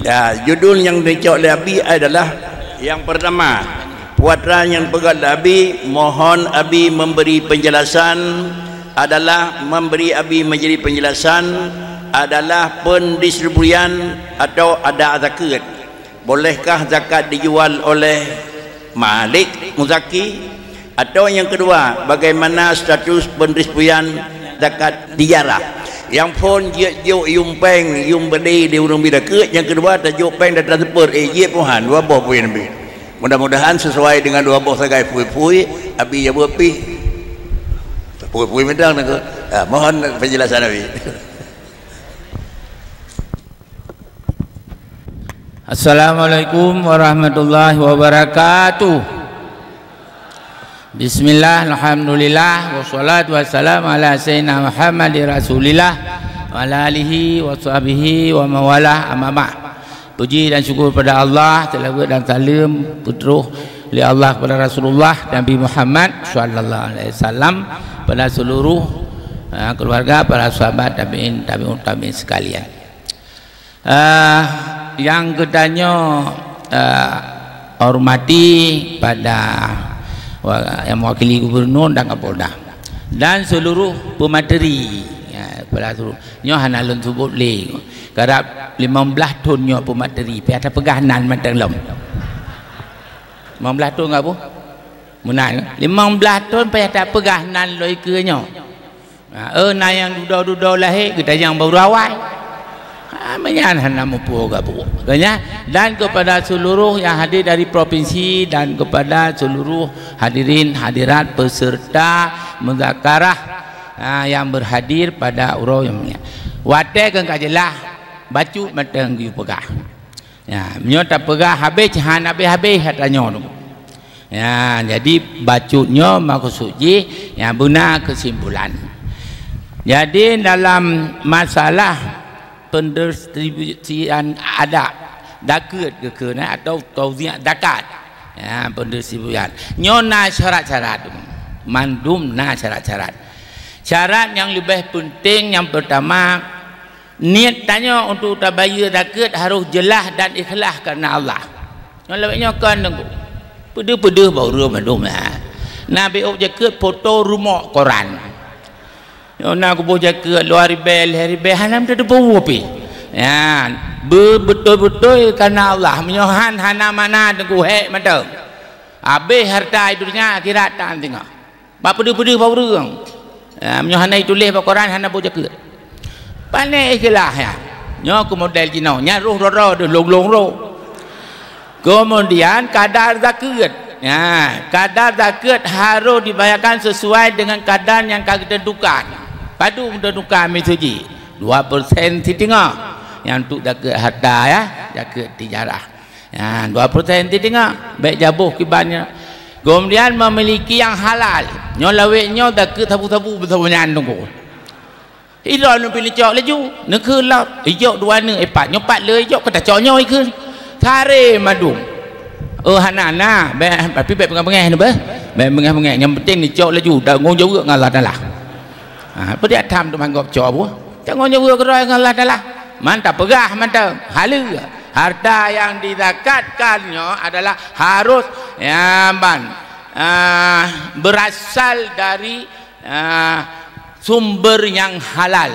Ya, judul yang dicok oleh Abi adalah yang pertama, puatra yang pegat Abi, mohon Abi memberi penjelasan adalah memberi Abi menjadi penjelasan adalah pendistribusian atau ada zakat. Bolehkah zakat dijual oleh Malik Muzaki? Atau yang kedua, bagaimana status pendistribusian zakat dijarah? Yang pun juk yung peng yung beli di urang bida ke, yang kedua tajuk peng dan transfer ye puhan dua boh puin nabi. Mudah-mudahan sesuai dengan dua boh sagai pui-pui Abi ya bepi pui-pui medang nak. Mohon penjelasan Abi. Assalamualaikum warahmatullahi wabarakatuh. Bismillah, alhamdulillah, wassalatu wassalamu ala sayyidina Muhammadir Rasulillah wa ala alihi wa sahbihi wa mawalah, amma ba'd. Puji dan syukur pada Allah, selawat dan salam putra oleh Allah kepada Rasulullah Nabi Muhammad sallallahu alaihi wasallam, pada seluruh keluarga, para sahabat tabi'in sekalian. Yang ketanya hormati pada yang mewakili gubernur dan kapolda dan seluruh pemateri pada seluruh nyo hanalun sebut le garap 15 ton nyo pemateri pi ada pegahanan matang lom 15 ton apa munai 15 ton pi ada pegahanan loi ke nyo na yang duda-duda lahir kita yang baru awal menyan hana mupu gabu dan kepada seluruh yang hadir dari provinsi dan kepada seluruh hadirin hadirat peserta muzakarah yang berhadir pada urau yang mulia wate kan kajelah bacu matang yu pegah ya menyota pegah habis han habis katanya ya jadi bacunya maksudnya yang benar kesimpulan. Jadi dalam masalah pendistribusian ada zakat ke atau tauziah zakat ya pendistribusian nyona syarat-syarat mandum syarat yang lebih penting yang pertama niat tanya untuk bayar zakat harus jelas dan ikhlas kerana Allah. Yang lebihnya kan pede-pede baru mandum Nabi zakat foto rumah koran nak aku jaga luar ribel hanam dah debu api ya betul-betul karena Allah menyohan hana mana tengku hek mata habis harta dunia akhirat tak tengok apa dia bau reng menyohan itu leh Quran hana bu jaga pandai ikhlas ya nyo ke model Cina nyaruh roro long ro kemudian kadar zakat ya kadar zakat harus dibayarkan sesuai dengan kadar yang kita tentukan. Padu menentukan misuji 2% tengok yang untuk zakat harta ya zakat tijarah ya 2% tengok baik jabuh kibannya kemudian memiliki yang halal nyo laweknya zakat tabu-tabu betul-betul tunggu ilo nu pilih cok laju neuk lah ijok 2 ne 4 nyo 4 le ijok kata coknya ikut tare madung hanana tapi baik pengen nu bah baik pengen yang penting ni cok laju dah ngong juga ngalah dalah apa dia tham tu manggap coba jangan nyawa keroy Allah adalah mantap pegah mantap halu harta yang dizakatkannya adalah harus berasal dari sumber yang halal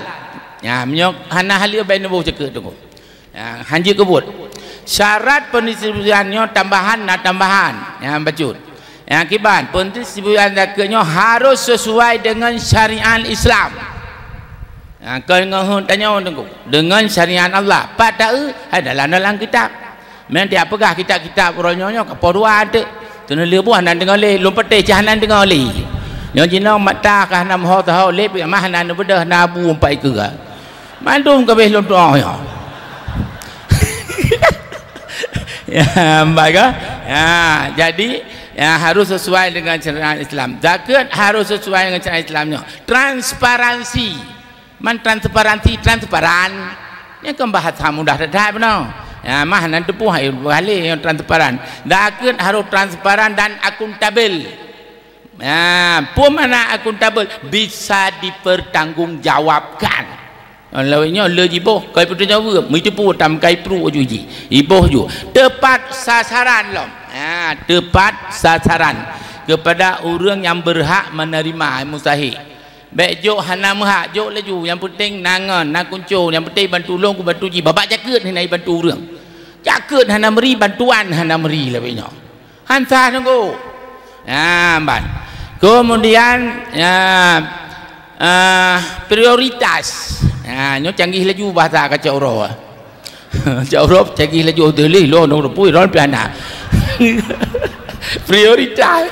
ya menyok hana halu bae nebo cekek tu hanji kebut syarat pendistribusiannya tambahan yang bacut yang akibat pendistribusian zakatnya harus sesuai dengan syariat Islam. Kalau tanya dengan syariat Allah, pada adalah dalam kitab. Nanti apakah kitab-kitab orangnya keperluan ada. Kena lebuh dan dengar le, lompat cahanan dengar le. Yang jina mata kah nam ho tahu le, mah nan bedah nabu umpai ke. Mandum ke beh lompat ya. Ya, baik ya. Jadi ya harus sesuai dengan syariat Islam. Zakat harus sesuai dengan syariat Islamnya. Transparansi, transparan. Ini kan bahasa mudah dah benar. Ya mah nanti pun yang transparan. Zakat harus transparan dan akuntabel. Ya, pun mana akuntabel bisa dipertanggungjawabkan. Lawanya le jiboh kai putu Jawa itu pun tam kai pru uji iboh ju tepat sasaran lom tepat sasaran kepada orang yang berhak menerima mustahik baik jok hana mahak jok laju yang penting nangan nak kunco yang penting bantu long ku bantu ji babak jaket ni nai bantu orang jaket hana meri bantuan hana meri lawanya hansa tunggu ban kemudian prioritas nyo canggih laju bahasa kacau roh kacau roh canggih laju deli lo no pui ron piana prioritas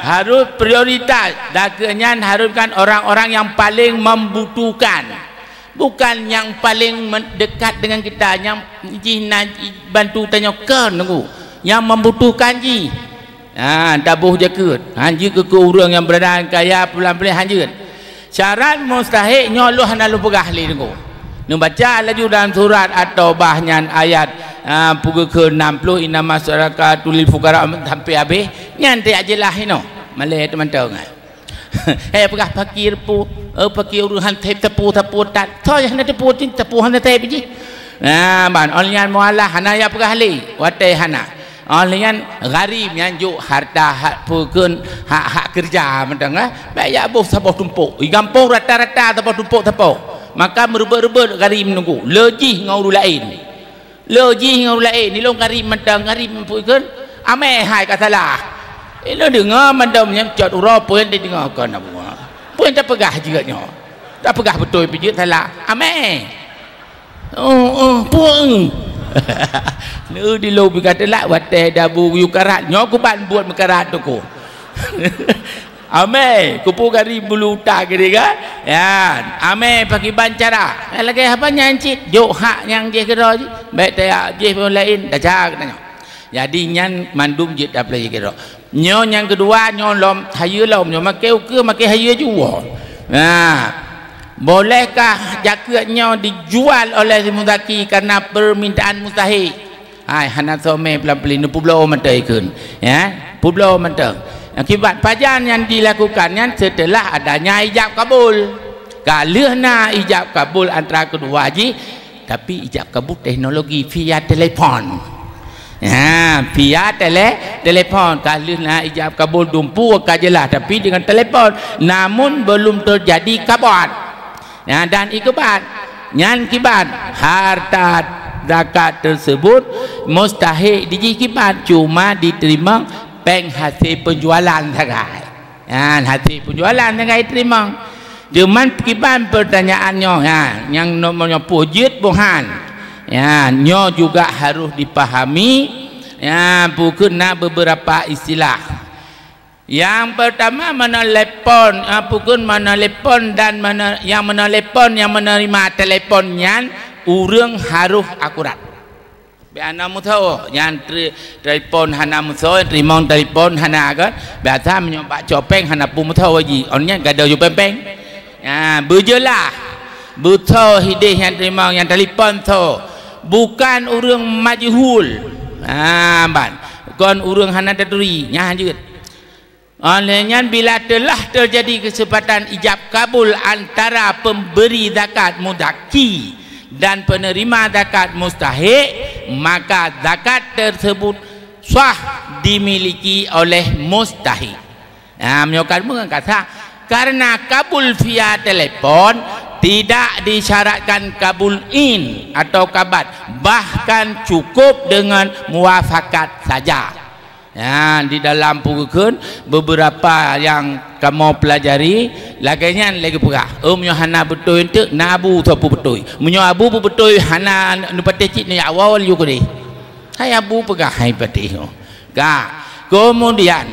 harus prioritas dakennya haruskan orang-orang yang paling membutuhkan bukan yang paling dekat dengan kita yang bantu tanyakan nunggu yang membutuhkan ji dabuh jakut hanji ke orang yang berada kaya pelan-pelan hanjut syarat mustahik nyoluh hana lu pegah li tengok nu baca laju dalam surat at-taubah nyan ayat puga ke 60 inna masyarakat tulil fuqara sampai habis nyan te ajelah ino malai teman-teman pegah fakir pu fakir uruhan tepu tat so yang tepu hana tep ji ban onlian mualah hana ya pegah li watai hana onlian gharib yang juk harta hak pukun hak kerja mentang baik ya boh sabah tumpuk gampang rata-rata sabah tumpuk maka merebut-rebut gharib nunggu lejih ngau lain ni long gharib mentang gharib pukun ame hai ka salah lo dengar mandam yang jat ura pun dia dengar kan apa pun tak pegah juga nyo tak pegah betul pijit salah ame pun nu di lo berkata lah wateh dabu yukarat nyo ku ban buat mekarat tu ku ame ku pu gari bulu tak gede ga ya ame pakai bancara lagi apa nyancit jok hak yang je kira je baik tak je pun lain dah cak tanya jadi nyan mandum je dah play kira nyo yang kedua nyo lom hayu lom nyo make ke make hayu jual bolehkah jaketnya dijual oleh si muzaki karena permintaan mustahik hana some pelan-pelan nu publo menteikeun publo menteng akibat pajan yang dilakukannya setelah adanya ijab kabul kalihna ijab kabul antara kedua haji tapi ijab kabul teknologi via telefon via telepon kalihna ijab kabul dumpu kajelah tapi dengan telepon namun belum terjadi kabar dan ikibat harta zakat tersebut mustahik dijikibat cuma diterima peng hasil penjualan sagai hasil penjualan sagai terima cuman kiban pertanyaannya yang nomornya pujit buhan nyo juga harus dipahami bukan beberapa istilah. Yang pertama menelepon pukul menelepon dan yang menelepon yang menerima teleponnya urang harus akurat. Biana mutho yang telepon hana mutho terima telepon hana kan biasa menyoba copeng hana pu mutho ji onnya gada yo pempeng. Berjelah mutho hidih yang terima yang telepon tho bukan urang majhul. Ban kon urang hana daduri nya hanjut. Olehnya bila telah terjadi kesempatan ijab kabul antara pemberi zakat mudaki dan penerima zakat mustahik maka zakat tersebut sah dimiliki oleh mustahik. Menyokan mengatakan karena kabul via telepon tidak disyaratkan kabul in atau kabat bahkan cukup dengan muafakat saja. Di dalam pukul beberapa yang kamu pelajari laganya lagi pegah hana betul itu nabu tu betul menyo abu betul hana nupatecik ni awal juga deh hai abu pegah hai patih kemudian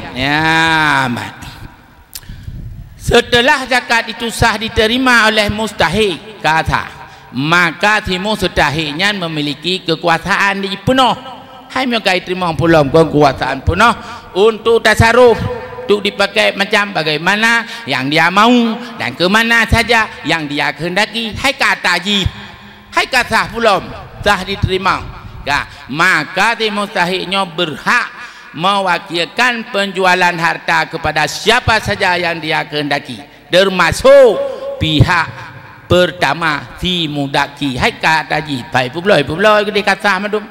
setelah zakat itu sah diterima oleh mustahik kata maka si mustahiknya memiliki kekuasaan di penuh hai mereka terima pulang kekuasaan penuh untuk tasarruf untuk dipakai macam bagaimana yang dia mau dan ke mana saja yang dia kehendaki hai kata ji hai kata pulang sah diterima maka si mustahiknya berhak mewakilkan penjualan harta kepada siapa saja yang dia kehendaki termasuk pihak pertama fi mudaki hai kata ji pai publoi ke dikata madum.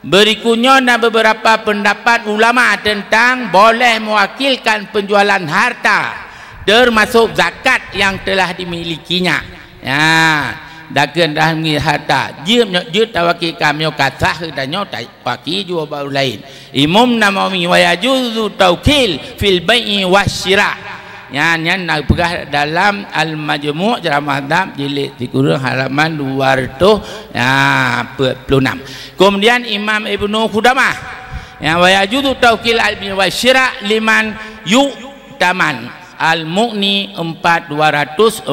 Berikutnya ada beberapa pendapat ulama tentang boleh mewakilkan penjualan harta termasuk zakat yang telah dimilikinya. Ya, dagen dah mi harta jut tawakilkan myo kata dan nyo tai paki jual baru lain. Imam Nawawi wa yajuzu taukil fil bai'i wasyira. Yang nak pegah dalam Al-Majmu' Jarah Madhab jilid 3 halaman 246. Kemudian Imam Ibnu Qudamah yang wa yajuzu taukil al-bi wa syira liman yu'taman Al-Mughni 4246.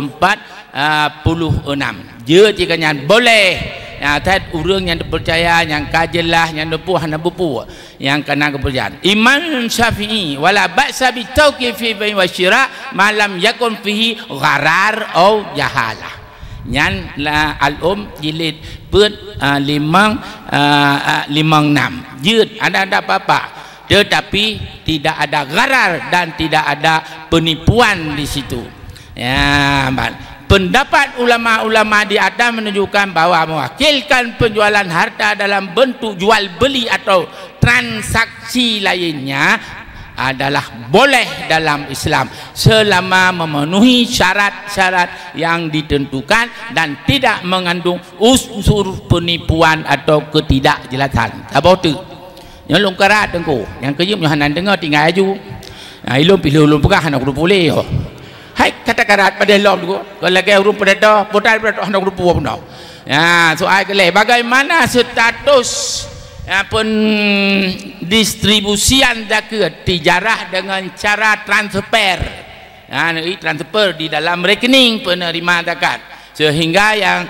Dia jikanya boleh tat urang yang dipercaya yang kajelah yang depuh hana bupu yang kena kepercayaan. Imam Syafi'i wala ba'sa bi tawqif fi bai' wa syira malam yakun fihi gharar au jahalah. Nyan la al-um jilid put 56 jut ada apa-apa tetapi tidak ada gharar dan tidak ada penipuan di situ. Ya, pendapat ulama-ulama di atas menunjukkan bahwa mewakilkan penjualan harta dalam bentuk jual beli atau transaksi lainnya adalah boleh dalam Islam selama memenuhi syarat-syarat yang ditentukan dan tidak mengandung unsur penipuan atau ketidakjelasan. Apa tu? Yang longkarat tengku, yang kejum yang hanan dengar tinggal aju. Nah, ilmu pilih ulun pegah nak boleh. Hai kata karat pada lom tu kalau lagi urung pada dah botai pada dah nak rupu pun dah. Ya, soal kelih bagaimana status pendistribusian zakat tijarah dengan cara transfer. Transfer di dalam rekening penerima zakat sehingga yang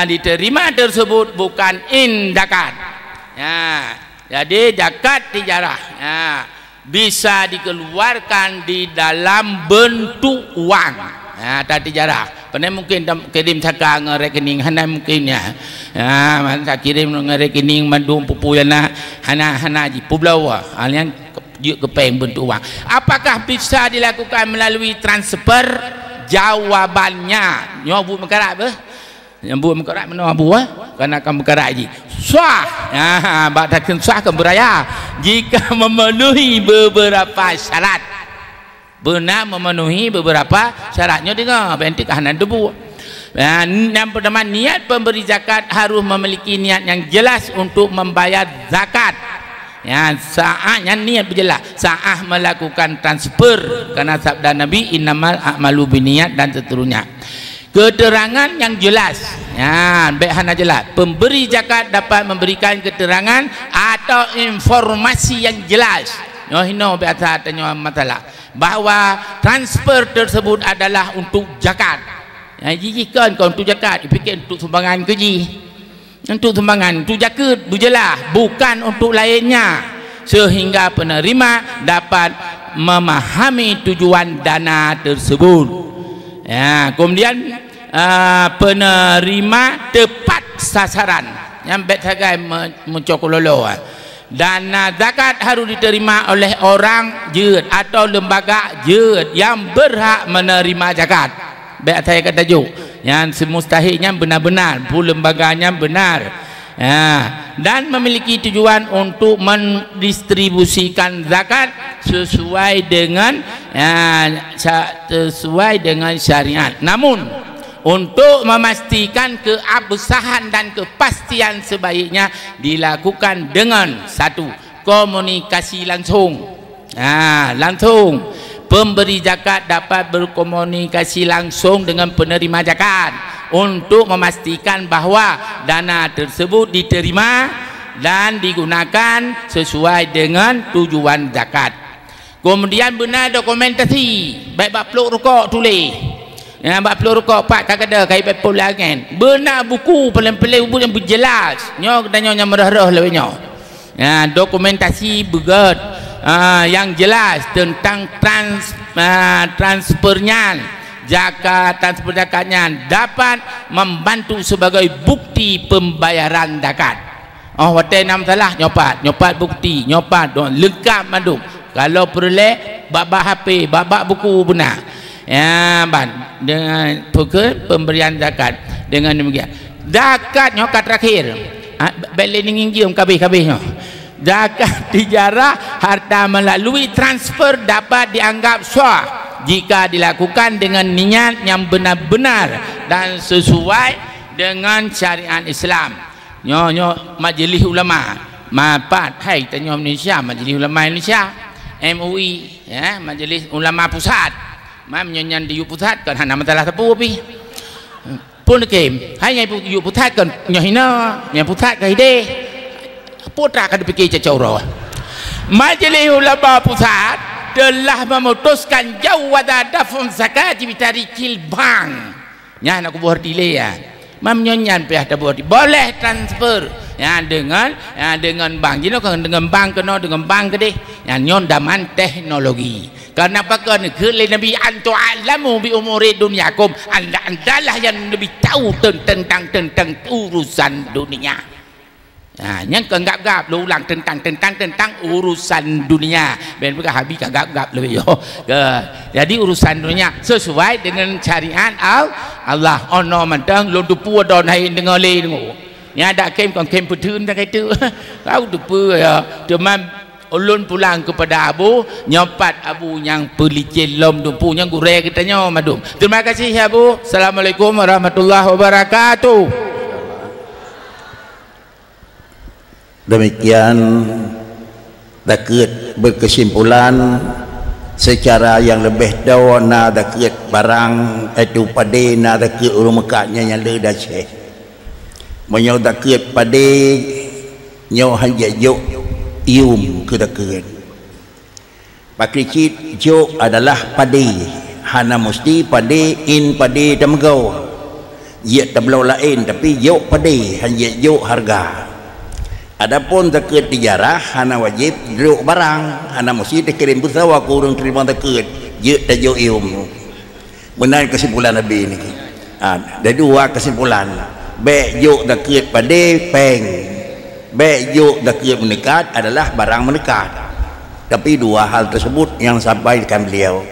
diterima tersebut bukan zakat. Ya, jadi zakat tijarah. Ya, bisa dikeluarkan di dalam bentuk uang. Tadi jarah. Pernah mungkin kirim cakap rekening hana mungkin ya. Masa kirim rekening mandum pupu yana hana ji pulau alian kepeng bentuk uang. Apakah bisa dilakukan melalui transfer? Jawabannya nyobu mekarat apa? Nyambut mekarat mana abu karena akan mekarat ji. Sah. Bak takkan sah ke beraya jika memenuhi beberapa syarat. Benar memenuhi beberapa syaratnya dengar bentik kahanan debu. Yang pertama, niat pemberi zakat harus memiliki niat yang jelas untuk membayar zakat. Ya, saatnya niat berjelas saat melakukan transfer karena sabda Nabi innamal a'malu binniyat dan seterusnya. Keterangan yang jelas, ya, baik hana jelas. Pemberi zakat dapat memberikan keterangan atau informasi yang jelas. Hino biasa tanya masalah bahawa transfer tersebut adalah untuk zakat. Ya, jijikan kau untuk zakat, fikir untuk sumbangan keji. Untuk sumbangan, untuk zakat, berjelas, bukan untuk lainnya. Sehingga penerima dapat memahami tujuan dana tersebut. Ya, kemudian penerima tepat sasaran yang bet sagai mencokololo. Dana zakat harus diterima oleh orang jut atau lembaga jut yang berhak menerima zakat. Bet saya kata juk yang semustahilnya benar-benar pun lembaganya benar. Dan memiliki tujuan untuk mendistribusikan zakat sesuai dengan syariat. Namun untuk memastikan keabsahan dan kepastian sebaiknya dilakukan dengan satu, komunikasi langsung. Langsung pemberi zakat dapat berkomunikasi langsung dengan penerima zakat untuk memastikan bahawa dana tersebut diterima dan digunakan sesuai dengan tujuan zakat. Kemudian benar dokumentasi, baik bab peluk rokok tulis. Bab peluk rokok pak kadang-kadang kai bab pulangan. Benar buku pelan-pelan yang berjelas. Nyo dan nyo merah-rah lewenya. Dokumentasi begat yang jelas tentang transfernya zakat, transfer zakatnya dapat membantu sebagai bukti pembayaran zakat. Watai nam salah nyopat bukti, nyopat lengkap manduk. Kalau perlu babak HP, babak buku benar. ya ban dengan pemberian zakat dengan demikian zakat nyokat terakhir balik ni ngium kabeh-kabehnya zakat tijarah harta melalui transfer dapat dianggap sah jika dilakukan dengan niat yang benar-benar dan sesuai dengan syariat Islam. Nyo majlis ulama mapat hai tanya Malaysia, majlis ulama Indonesia MUI ya, majlis ulama pusat menyanyian di pusat kan hana masalah tepu pi pun kem hai ngai yu pusat kan nyahina nya pusat kai de putra kan dipikir cacau majlis ulama pusat telah memutuskan jawaz daf'un zakat bi tarikil bank nya nak buat delay ya mamnyanyan pihak tabur boleh transfer ya dengan bank jadi kan dengan bank kena dengan bank ke deh ya nyon daman teknologi karena apa kan ke nabi antu alamu bi umuri dunyakum anda lah yang lebih tahu tentang urusan dunia. Nah, yang kenggap-gap lu ulang tentang urusan dunia. Ben bukan habis kenggap-gap lebih yo. Jadi urusan dunia sesuai dengan syariat Allah. Ono mentang lu dupu don hai dengar le dengar. Ya ada kem kon kem petun dah kata. Kau dupu ya. Cuma ulun pulang kepada Abu, nyopat Abu yang pelicin lom dupu yang gureh katanya madum. Terima kasih ya Abu. Assalamualaikum warahmatullahi wabarakatuh. Demikian dapat berkesimpulan secara yang lebih dawa na dapat barang itu pada na dapat urumekatnya yang le dah cek menyau dapat pada nyau hanya jok ium ke dapat pakai cit jok adalah pada hana mesti pada in pada temgau ia tablau lain tapi jok pada hanya jok harga. Adapun zakat tijarah hana wajib duduk barang hana mesti dikirim pesawat ke urang terima zakat je tajuk ilmu benar kesimpulan Nabi ni ada dua kesimpulan baik juk zakat pada peng baik juk zakat menekat adalah barang menekat tapi dua hal tersebut yang sampaikan beliau